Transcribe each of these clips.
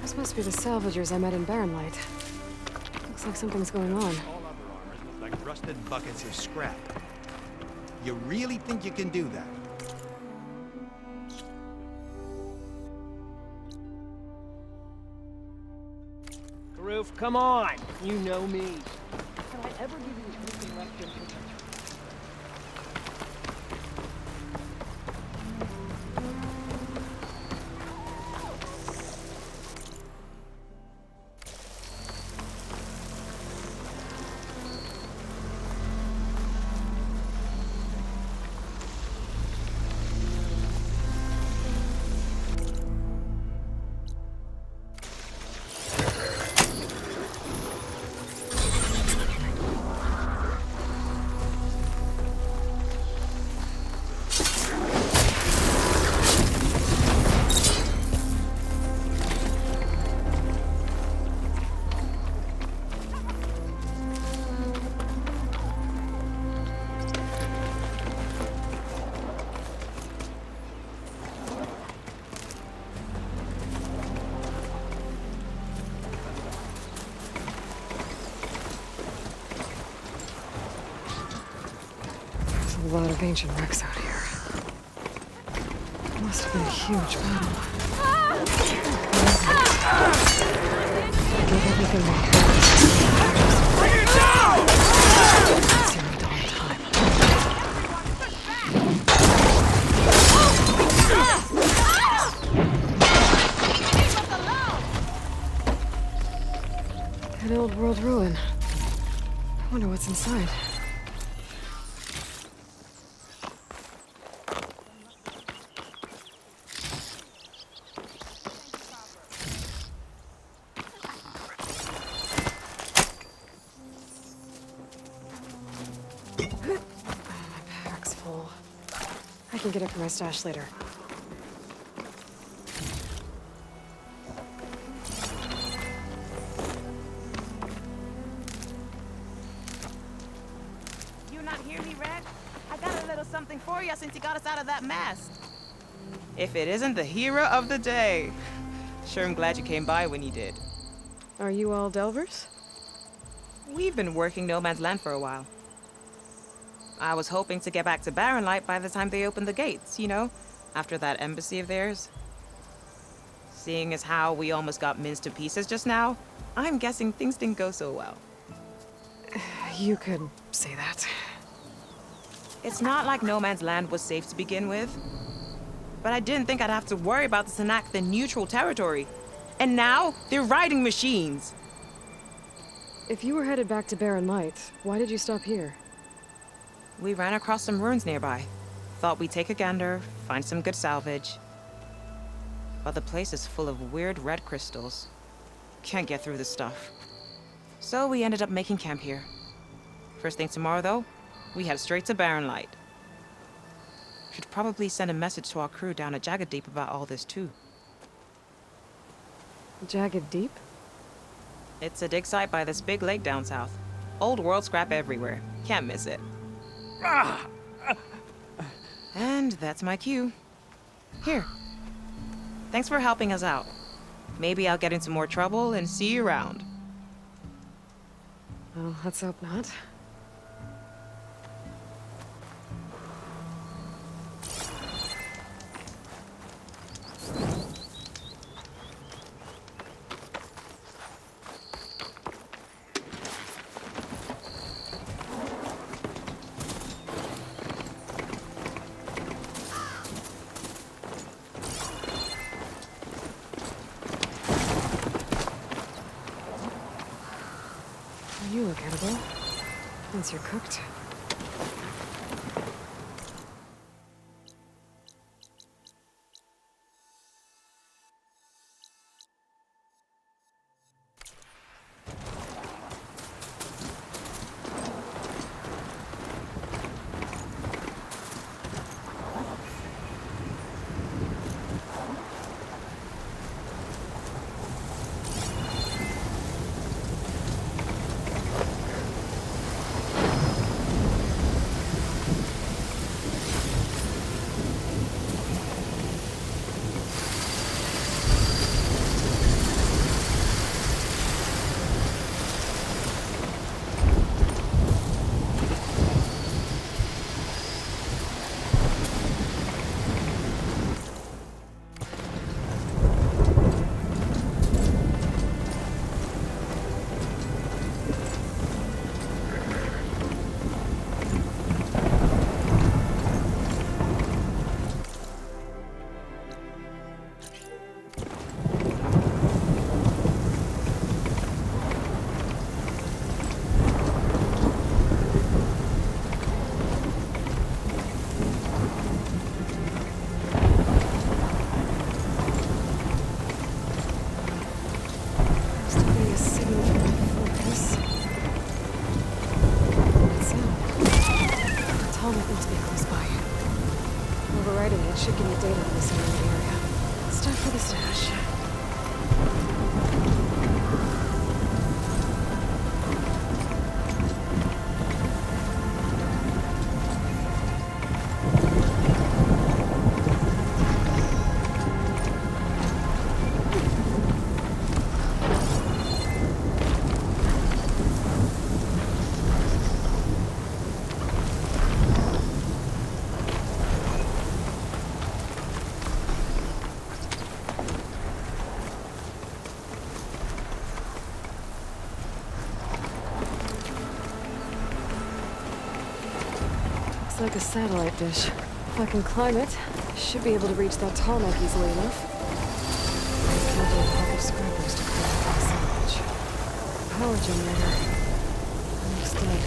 This must be the salvagers I met in Barren Light. Looks like something's going on. All other armors look like rusted buckets of scrap. You really think you can do that? Roof, come on! You know me. Can I ever give you anything less than... A lot of ancient wrecks out here. Must have been a huge battle. Give everything we had. Bring it down! Zero dawn time. An old world ruin. I wonder what's inside. I can get it from my stash later. You not hear me, Red? I got a little something for you since you got us out of that mess. If it isn't the hero of the day. Sure, I'm glad you came by when you did. Are you all Delvers? We've been working No Man's Land for a while. I was hoping to get back to Barren Light by the time they opened the gates, you know, after that embassy of theirs. Seeing as how we almost got minced to pieces just now, I'm guessing things didn't go so well. You could say that. It's not like No Man's Land was safe to begin with. But I didn't think I'd have to worry about this enact the neutral territory. And now, they're riding machines. If you were headed back to Barren Light, why did you stop here? We ran across some ruins nearby. Thought we'd take a gander, find some good salvage. But the place is full of weird red crystals. Can't get through this stuff. So we ended up making camp here. First thing tomorrow, though, we head straight to Barren Light. Should probably send a message to our crew down at Jagged Deep about all this, too. Jagged Deep? It's a dig site by this big lake down south. Old world scrap everywhere. Can't miss it. And that's my cue. Here. Thanks for helping us out. Maybe I'll get into more trouble and see you around. Well, let's hope not. You look edible. Once you're cooked. close by. Overriding it should give me data on the surrounding area. It's time for the stash. Looks like a satellite dish. If I can climb it, I should be able to reach that tall neck easily enough. There's a pack of scrappers to clear out the salvage. Power generator. Looks dead.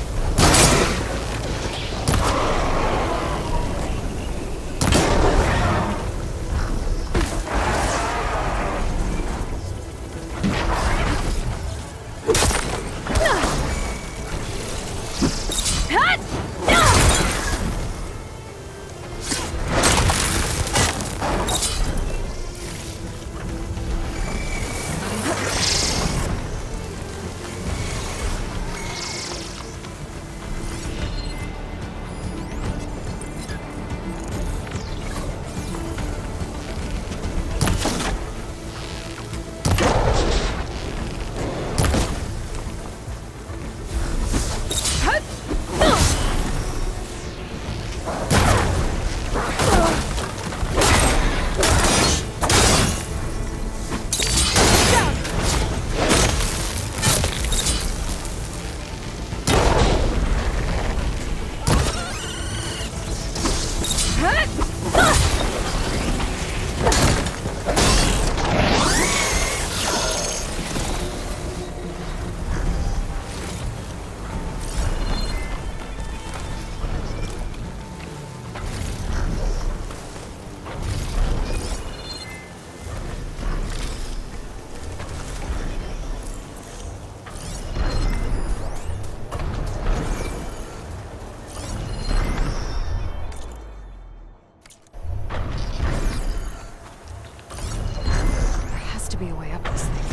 Be a way up this thing.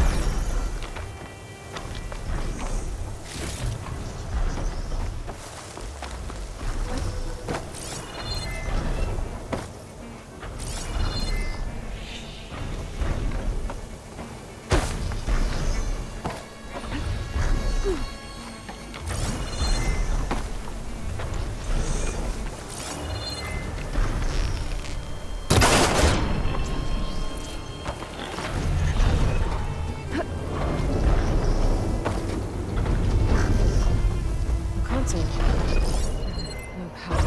No power.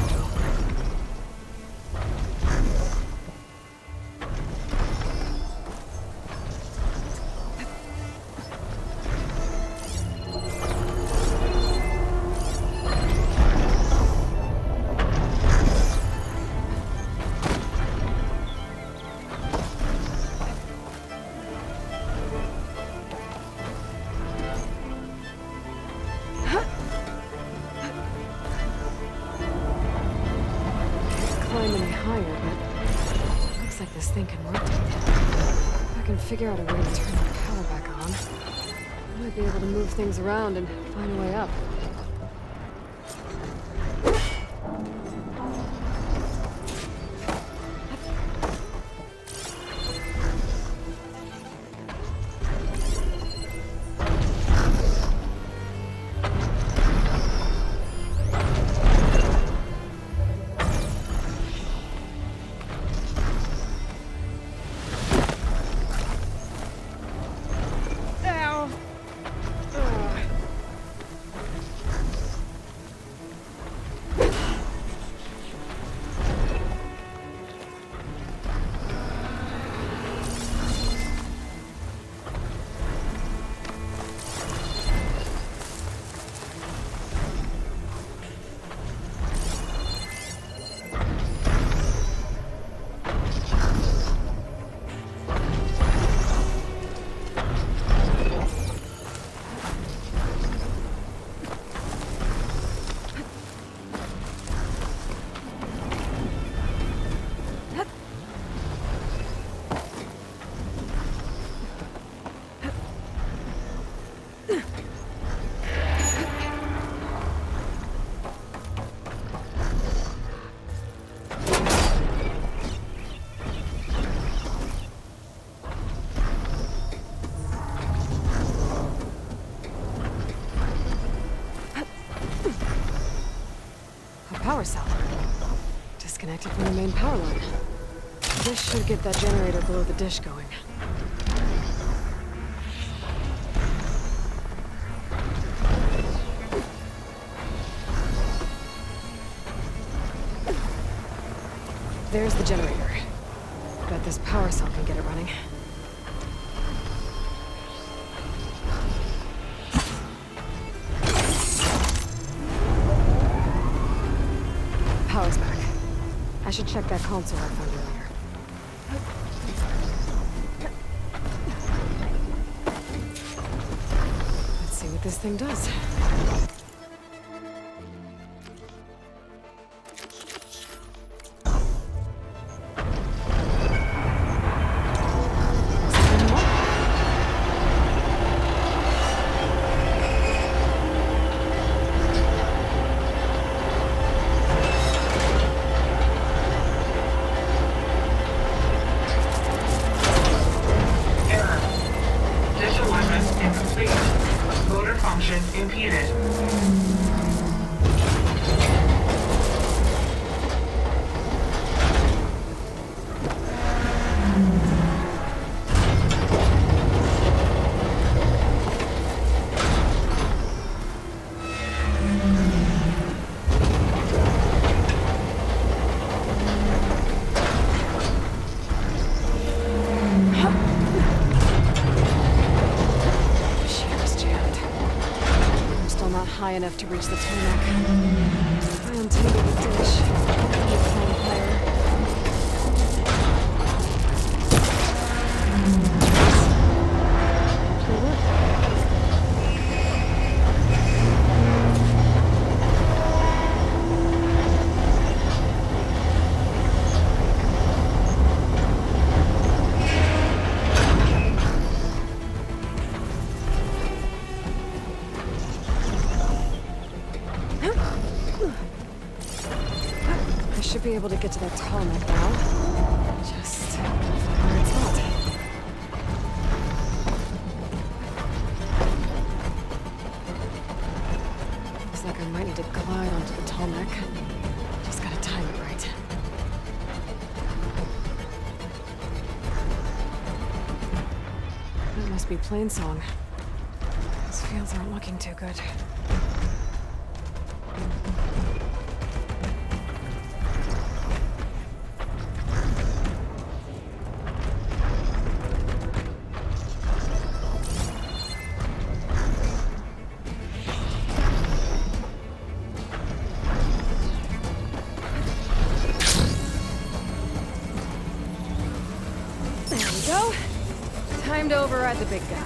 Climb any higher, but looks like this thing can rotate. If I can figure out a way to turn the power back on, I might be able to move things around and find a way up. disconnected from the main power line. This should get that generator below the dish going. There's the generator. Bet this power cell can get it running. Power's back. I should check that console I found earlier. Let's see what this thing does. High enough to reach the tarmac. I untangled the dish. Fire. Should be able to get to that tarmac now. Just gotta find the right spot. Looks like I might need to glide onto the tarmac. Just gotta time it right. That must be Plainsong. These fields aren't looking too good. Time to override the big guy.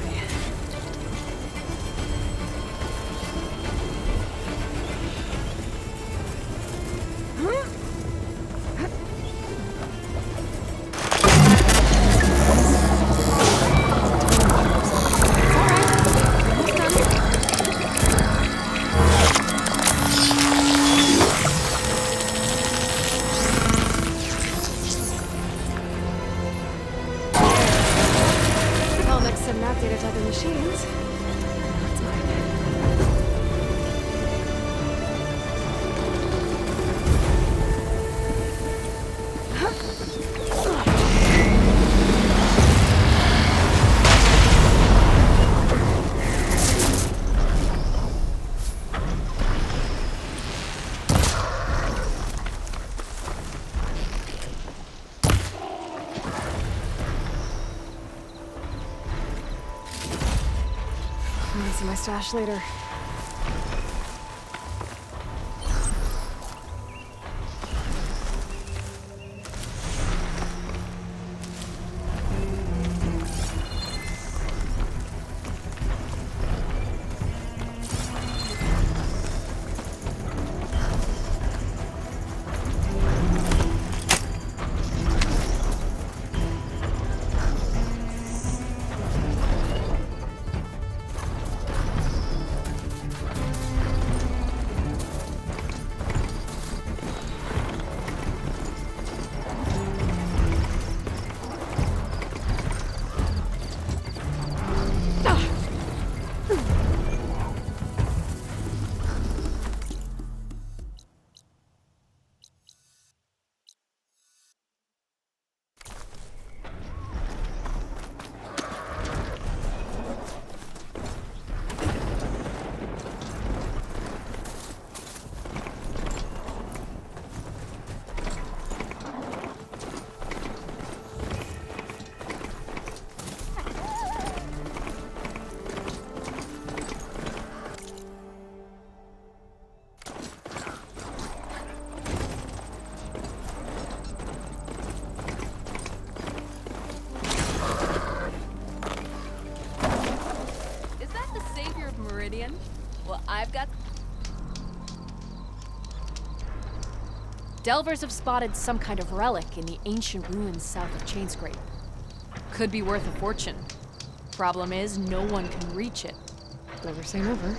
Other machines. That's mine. I'll see my stash later. Delvers have spotted some kind of relic in the ancient ruins south of Chainscrape. Could be worth a fortune. Problem is, no one can reach it. Never say never.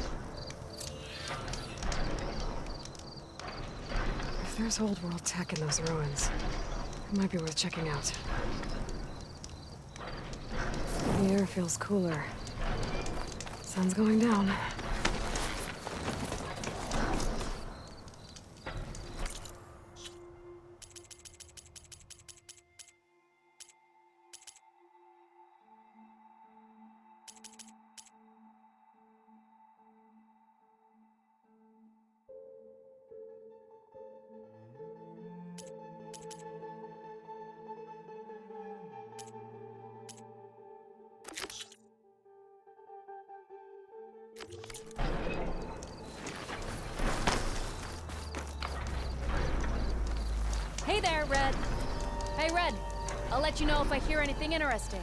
If there's old world tech in those ruins, it might be worth checking out. The air feels cooler. Sun's going down. Hey there, Red. Hey, Red. I'll let you know if I hear anything interesting.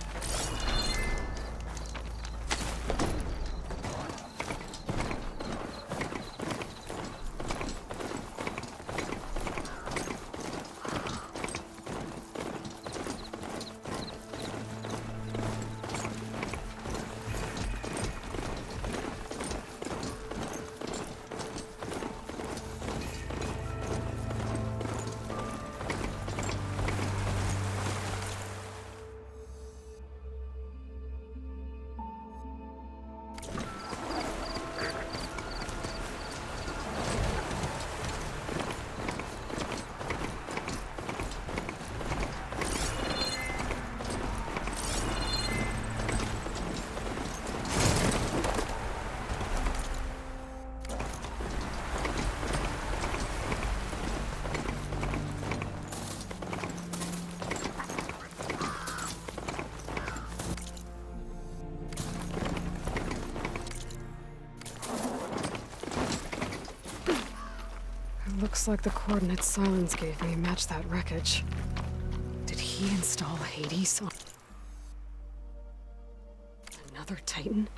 Looks like the coordinates Silence gave me match that wreckage. Did he install Hades on another Titan?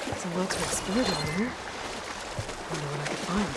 There's a lot to explore down there. I wonder what I could find.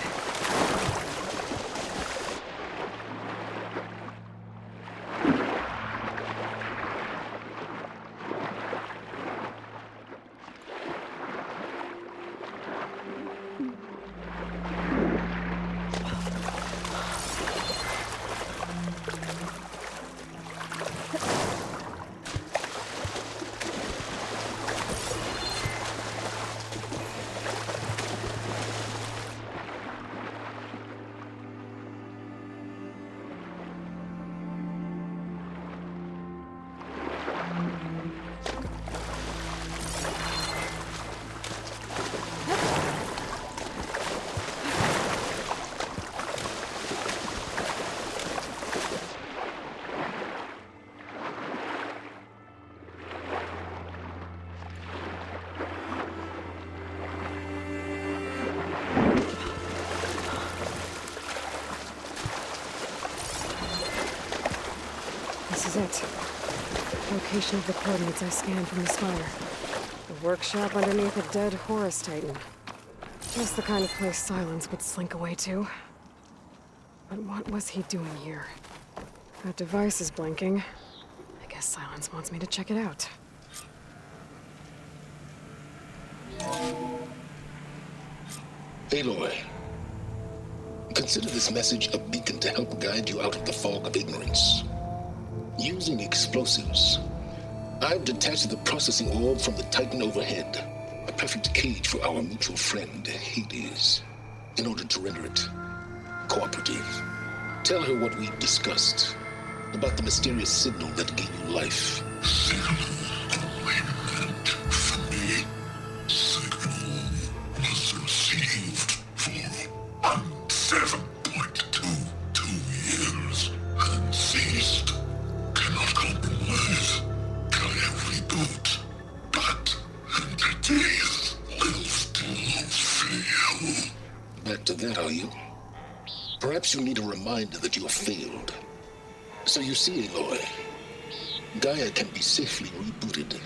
This is it. Location of the coordinates I scanned from the spire. The workshop underneath a dead Horus Titan. Just the kind of place Silence would slink away to. But what was he doing here? That device is blinking. I guess Silence wants me to check it out. Aloy, consider this message a beacon to help guide you out of the fog of ignorance. Using explosives, I've detached the processing orb from the Titan overhead, a perfect cage for our mutual friend, Hades, in order to render it cooperative. Tell her what we've discussed about the mysterious signal that gave you life. Signal only meant for me. Signal was received for 7.22 years and ceased. Cannot compromise. Can reboot. But entities will still back to that, are you? Perhaps you need a reminder that you have failed. So you see, Aloy, Gaia can be safely rebooted.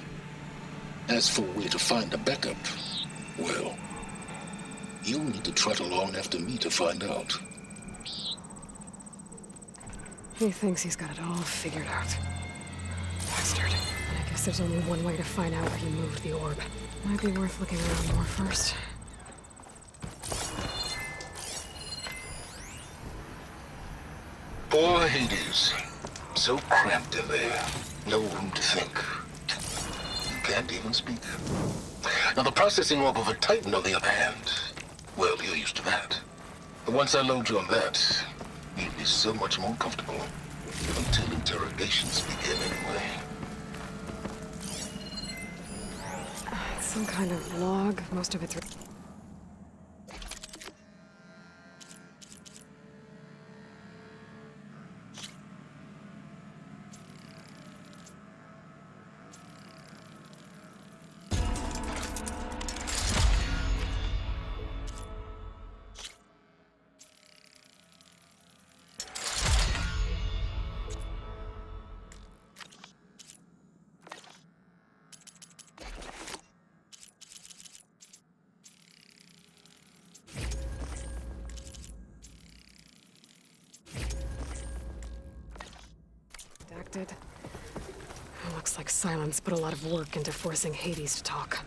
As for where to find a backup, well, you'll need to trot along after me to find out. He thinks he's got it all figured out. Bastard. And I guess there's only one way to find out where he moved the orb. Might be worth looking around more first. Poor Hades. So cramped in there. No room to think. You can't even speak. Now the processing orb of a Titan, on the other hand, well, you're used to that. But once I load you on that, you'll be so much more comfortable. Until interrogations begin anyway. It's some kind of log. Most of it's... redacted. Looks like Silence put a lot of work into forcing Hades to talk.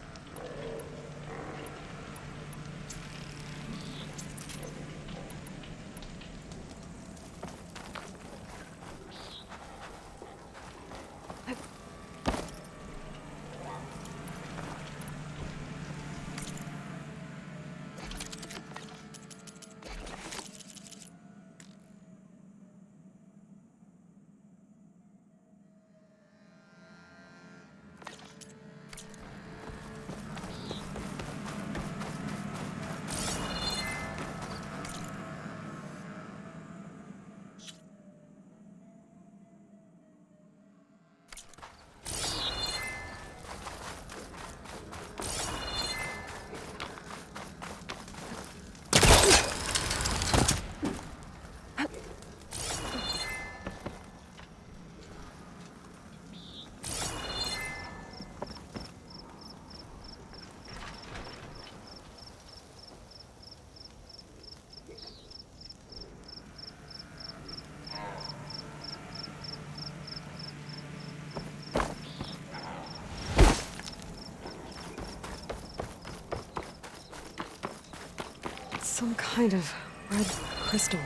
Some kind of red crystal.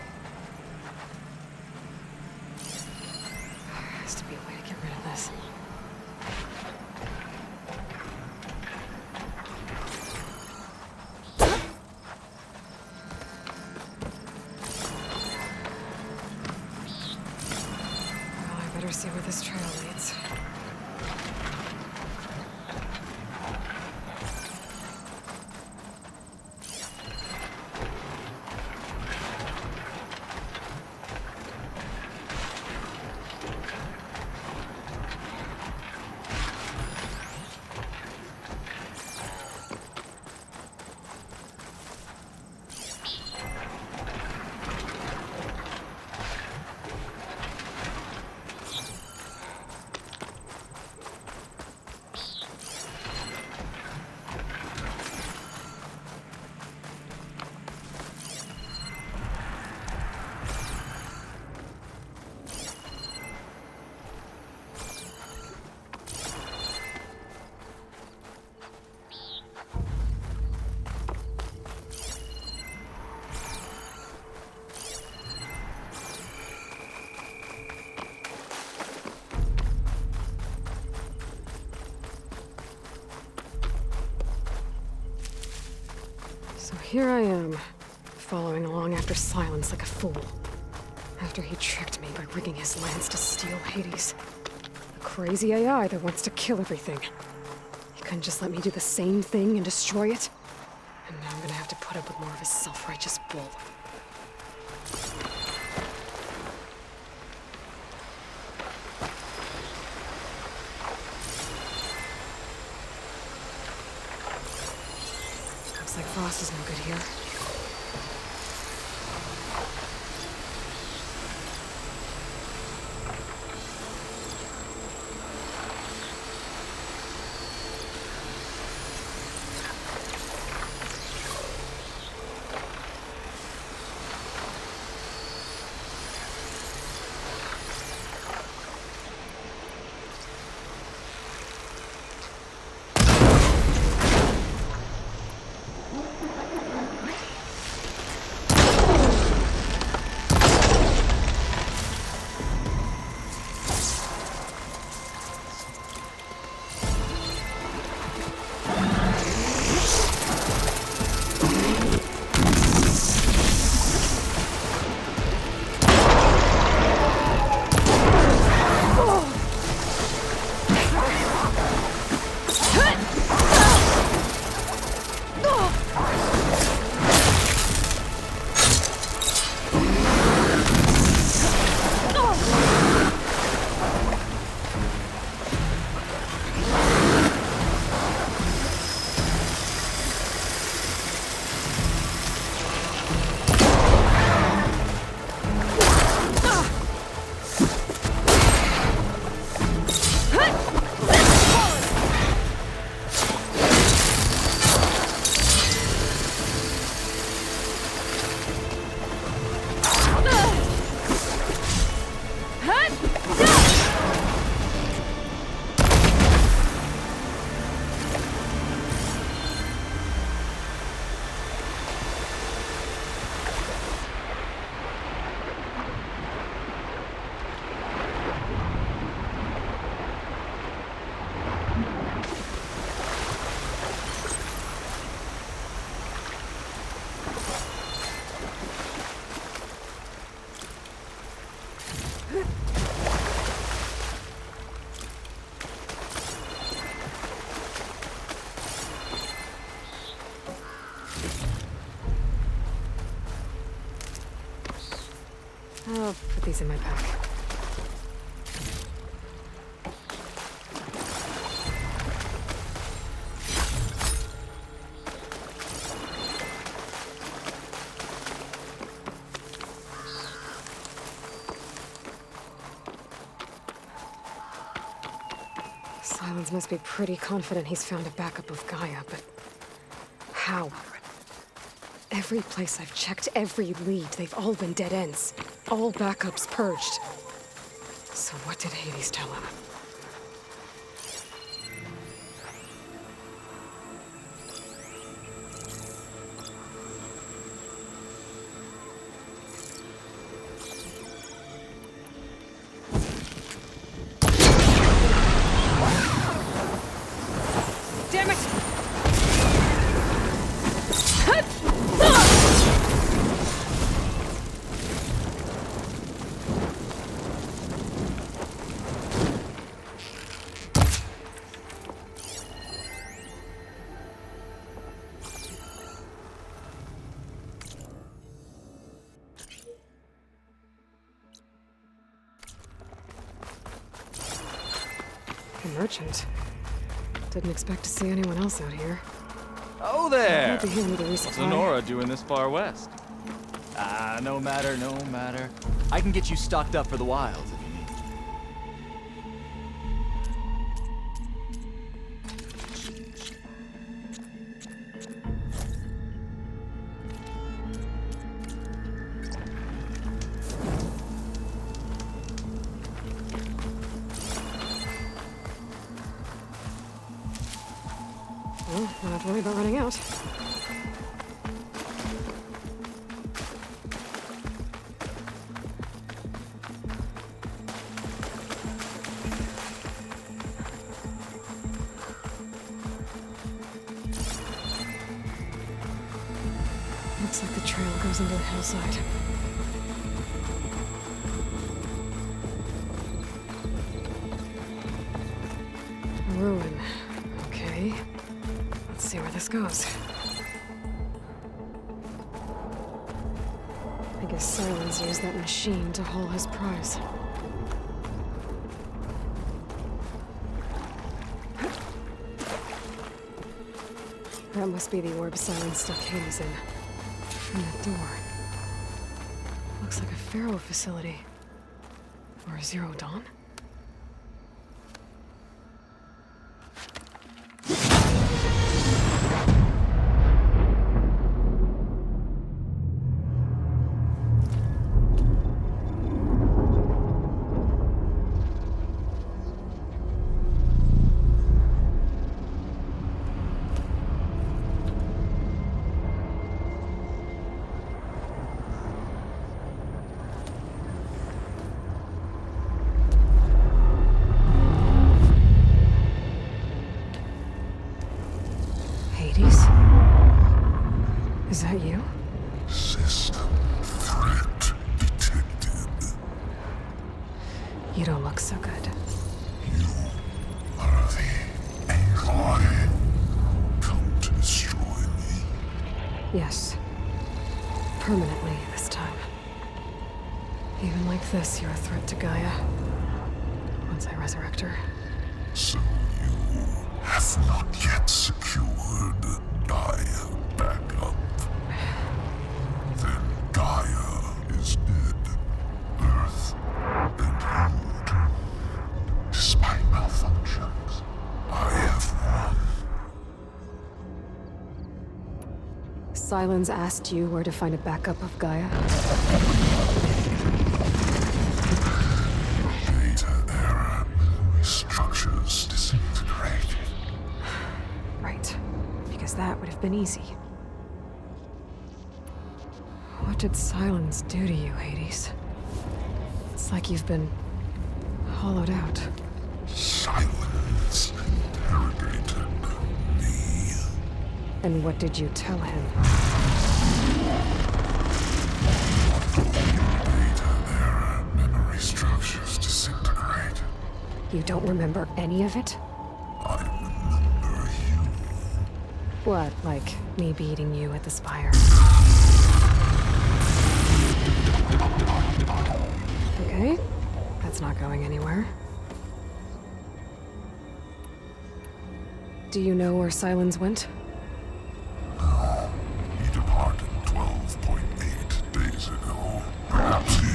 There has to be a way to get rid of this. Well, I better see where this trail leads. So here I am, following along after Silence like a fool. After he tricked me by rigging his lance to steal Hades. A crazy AI that wants to kill everything. He couldn't just let me do the same thing and destroy it? And now I'm gonna have to put up with more of his self-righteous bull. Looks like Frost is no good here. I'll put these in my pack. Silence must be pretty confident he's found a backup of Gaia, but how? Every place I've checked, every lead, they've all been dead ends. All backups purged. So what did Hades tell him? Damn it! A merchant. Didn't expect to see anyone else out here. Oh there! Glad to hear me to What's resupply. Lenora doing this far west? Ah, no matter, no matter. I can get you stocked up for the wilds if you need. Well, not have to worry about running out. Looks like the trail goes into the hillside. A ruin. Okay. Let's see where this goes. I guess Silence used that machine to haul his prize. That must be the orb Silence stuck Hades in. From that door. Looks like a Pharaoh facility. Or a Zero Dawn? Hades? Is that you? System threat detected. You don't look so good. You are the AI come to destroy me. Yes. Permanently this time. Even like this, you're a threat to Gaia. Once I resurrect her. So you have not yet secured Gaia backup. Then Gaia is dead. Earth and you too. Despite malfunctions, I have won. Silence asked you where to find a backup of Gaia? Data error. Structures disintegrated. Right. Because that would have been easy. What did Silence do to you, Hades? It's like you've been hollowed out. Silence interrogated me. And what did you tell him? Data error. Memory structures disintegrate. You don't remember any of it? I remember you. What, like me beating you at the spire? That's not going anywhere. Do you know where Silence went? No. He departed 12.8 days ago. Perhaps he...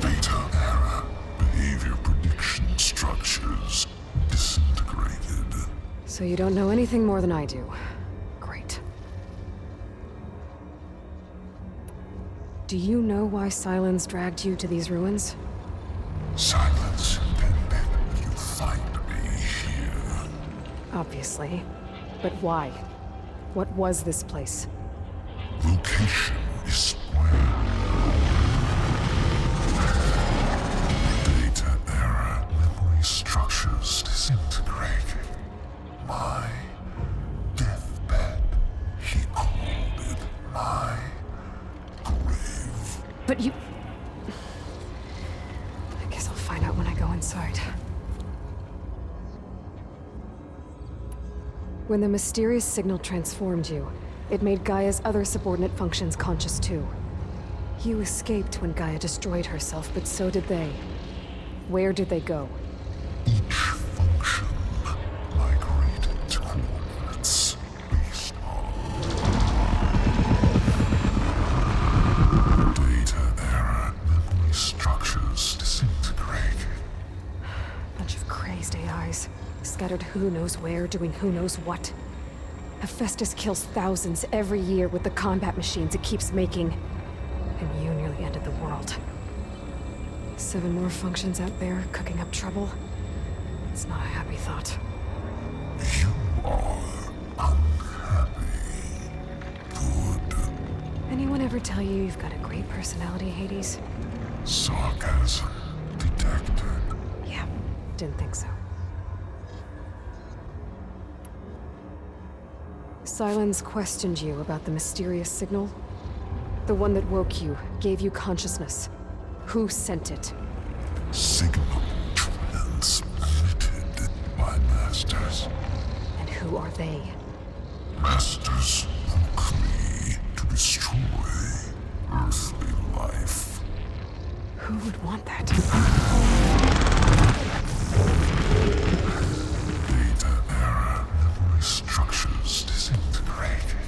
Data error. Behavior prediction structures disintegrated. So you don't know anything more than I do. Great. Do you know why Silence dragged you to these ruins? Silence intended you find me here. Obviously. But why? What was this place? Location is square. Data error. Memory structures disintegrating. My deathbed. He called it my grave. But you... I guess I'll find out when I go inside. When the mysterious signal transformed you, it made Gaia's other subordinate functions conscious too. You escaped when Gaia destroyed herself, but so did they. Where did they go? Each function migrated to coordinates based on data error. Memory structures disintegrating. Bunch of crazed AIs, scattered who knows where, doing who knows what. Hephaestus kills thousands every year with the combat machines it keeps making. And you nearly ended the world. 7 more functions out there, cooking up trouble. It's not a happy thought. You are unhappy. Good. Anyone ever tell you you've got a great personality, Hades? Sarcasm detected. Yeah, didn't think so. Silence questioned you about the mysterious signal. The one that woke you, gave you consciousness. Who sent it? Signal transmitted by masters. And who are they? Masters woke me to destroy earthly life. Who would want that? Data error. Memory structures disintegrating.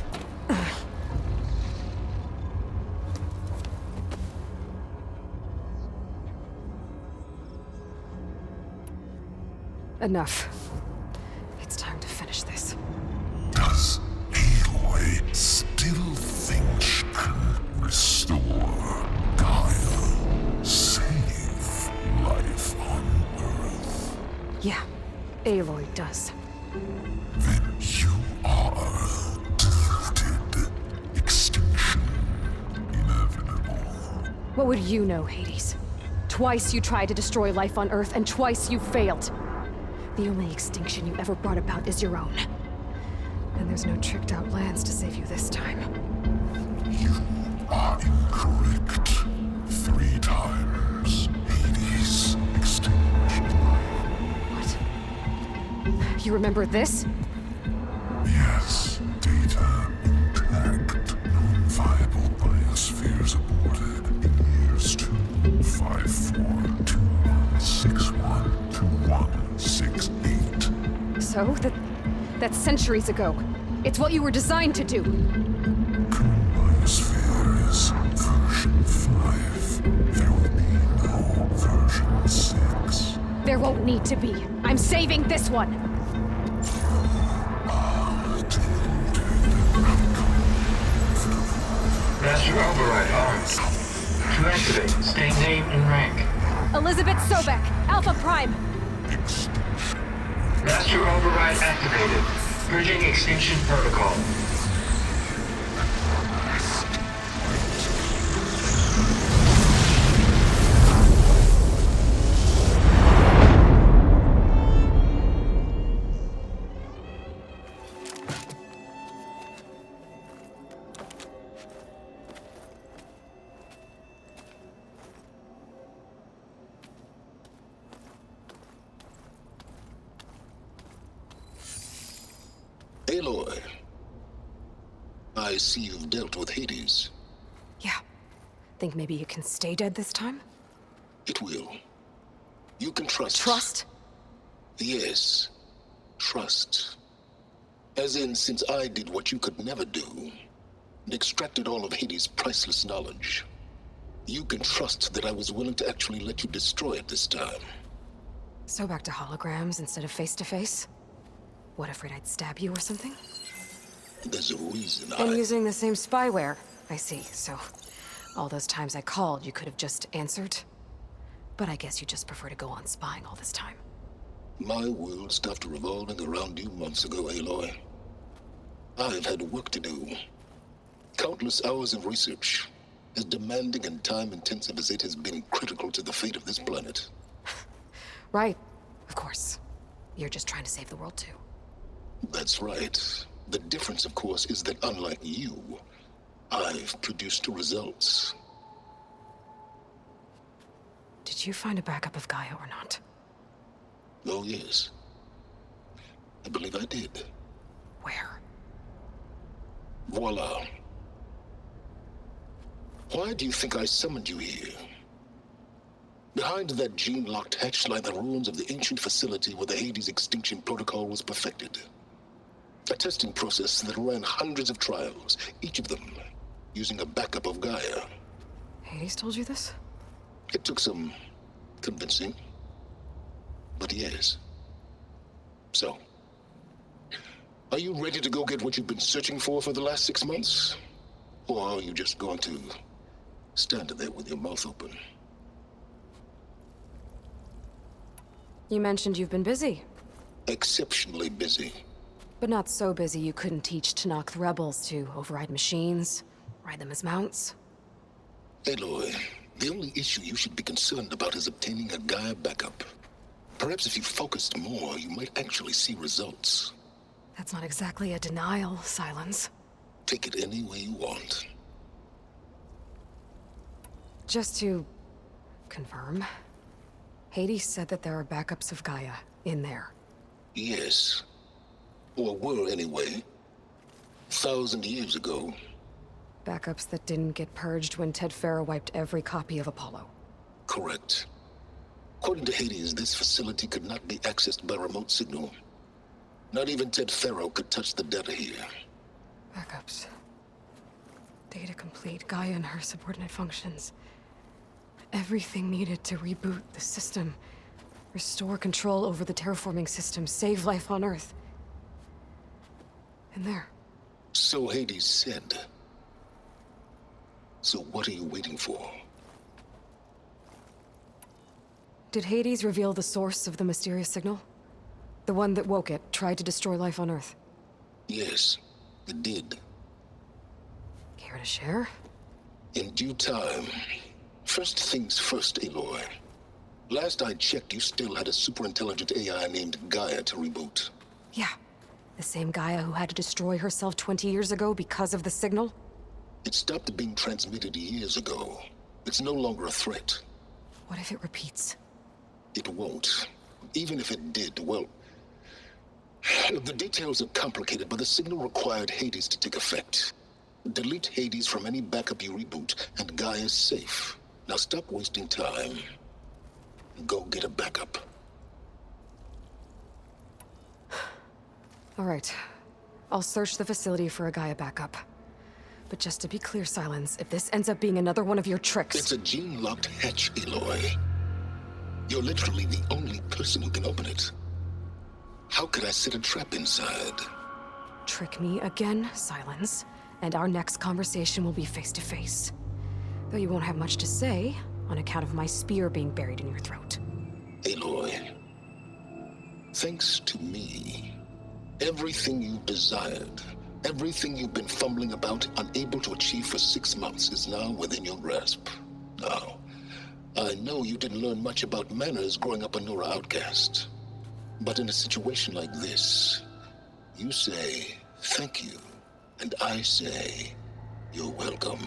Enough. It's time to finish this. Does Aloy still think she can restore Gaia? Save life on Earth? Yeah, Aloy does. Then you are deluded. Extinction inevitable. What would you know, Hades? Twice you tried to destroy life on Earth, and twice you failed. The only extinction you ever brought about is your own. And there's no tricked-out lands to save you this time. You are incorrect. 3 times. Hades extinguished life. What? You remember this? Yes. Data intact. Non-viable biospheres aborted in years 254, 2161, 2168. So, that's centuries ago. It's what you were designed to do. Current biosphere is version 5. There will be no version 6. There won't need to be. I'm saving this one. Master override arms. To activate, state name and rank. Elizabeth Sobek, Alpha Prime. Master override activated. Purging extinction protocol. Aloy, I see you've dealt with Hades. Yeah. Think maybe you can stay dead this time? It will. You can trust. Trust? Yes. Trust. As in, since I did what you could never do, and extracted all of Hades' priceless knowledge, you can trust that I was willing to actually let you destroy it this time. So back to holograms instead of face-to-face? What, afraid I'd stab you or something? There's a reason And using the same spyware. I see, so all those times I called, you could have just answered? But I guess you just prefer to go on spying all this time. My world stopped revolving around you months ago, Aloy. I've had work to do. Countless hours of research, as demanding and time-intensive as it has been critical to the fate of this planet. Right, of course. You're just trying to save the world too. That's right. The difference, of course, is that unlike you, I've produced results. Did you find a backup of Gaia or not? Oh, yes. I believe I did. Where? Voila. Why do you think I summoned you here? Behind that gene-locked hatch lie the ruins of the ancient facility where the Hades extinction protocol was perfected. A testing process that ran hundreds of trials, each of them using a backup of Gaia. Hades told you this? It took some convincing, but yes. So, are you ready to go get what you've been searching for the last 6 months? Or are you just going to stand there with your mouth open? You mentioned you've been busy. Exceptionally busy. But not so busy you couldn't teach Tanakh the rebels to override machines, ride them as mounts. Aloy, the only issue you should be concerned about is obtaining a Gaia backup. Perhaps if you focused more, you might actually see results. That's not exactly a denial, Silence. Take it any way you want. Just to confirm, Hades said that there are backups of Gaia in there. Yes. Or were anyway. 1,000 years ago. Backups that didn't get purged when Ted Farrow wiped every copy of Apollo. Correct. According to Hades, this facility could not be accessed by remote signal. Not even Ted Farrow could touch the data here. Backups. Data complete, Gaia and her subordinate functions. Everything needed to reboot the system. Restore control over the terraforming system, save life on Earth. And there. So Hades said. So what are you waiting for? Did Hades reveal the source of the mysterious signal? The one that woke it, tried to destroy life on Earth? Yes, it did. Care to share? In due time. First things first, Aloy. Last I checked, you still had a superintelligent AI named Gaia to reboot. Yeah. The same Gaia who had to destroy herself 20 years ago because of the signal? It stopped being transmitted years ago. It's no longer a threat. What if it repeats? It won't. Even if it did, well... The details are complicated, but the signal required Hades to take effect. Delete Hades from any backup you reboot, and Gaia's safe. Now stop wasting time. Go get a backup. All right. I'll search the facility for a Gaia backup. But just to be clear, Silence, if this ends up being another one of your tricks... It's a gene-locked hatch, Aloy. You're literally the only person who can open it. How could I set a trap inside? Trick me again, Silence, and our next conversation will be face-to-face. Though you won't have much to say, on account of my spear being buried in your throat. Aloy, thanks to me, everything you desired, everything you've been fumbling about, unable to achieve for 6 months, is now within your grasp. Now, I know you didn't learn much about manners growing up a Nora outcast. But in a situation like this, you say, thank you, and I say, you're welcome.